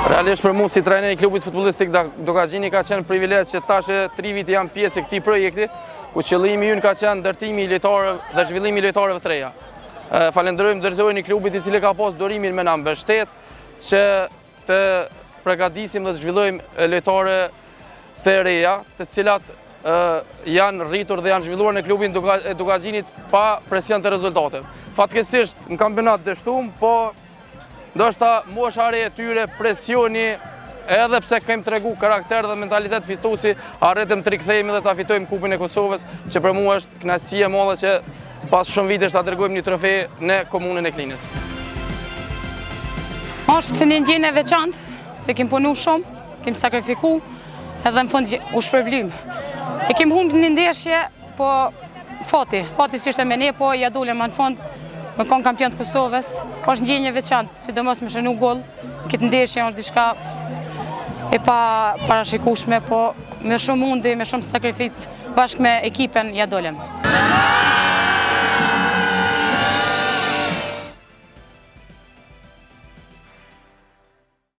Realisht për mu si trajner i klubit futbollistik Dogaxhini ka qenë privilegj që tash 3 vite jam pjesë e këtij projekti, ku qëllimi ynë ka qenë ndërtimi i lojtarëve dhe zhvillimi i lojtarëve të reja. Falenderojmë drejtorin e klubit i cili ka pas durimin me na mbështet që të përgatisim dhe të zhvillojmë lojtarë të reja, të cilat janë rritur dhe janë zhvilluar në klubin e Dogaxhinit pa presion të rezultateve. Fatkeqësisht në kampionat dështum, po ndoshta mosha e tyre presioni edhe pse kemi tregu karakter dhe mentalitet fituesi, arritëm të rikthehemi dhe ta fitojmë kupën e Kosovës, që për mua është kënaqësi e madhe që pas shumë vitesh ta dërgojmë një trofe në komunën e Klinës. Është një ndjenjë e veçantë, se kemi punu shumë, kemi sakrifiku, edhe në fund u shpërblym. E kemi humbur një ndeshje, po fati s'ishte me ne, po ja dolëm në fund me kon kampion të Kosovës. Është ndjenjë e veçantë, sidomos me shënu gol. Këtë ndeshje është diçka e pa parashikueshme, po me shumë mundi, me shumë sakrificë, bashkë me ekipen ja dolëm.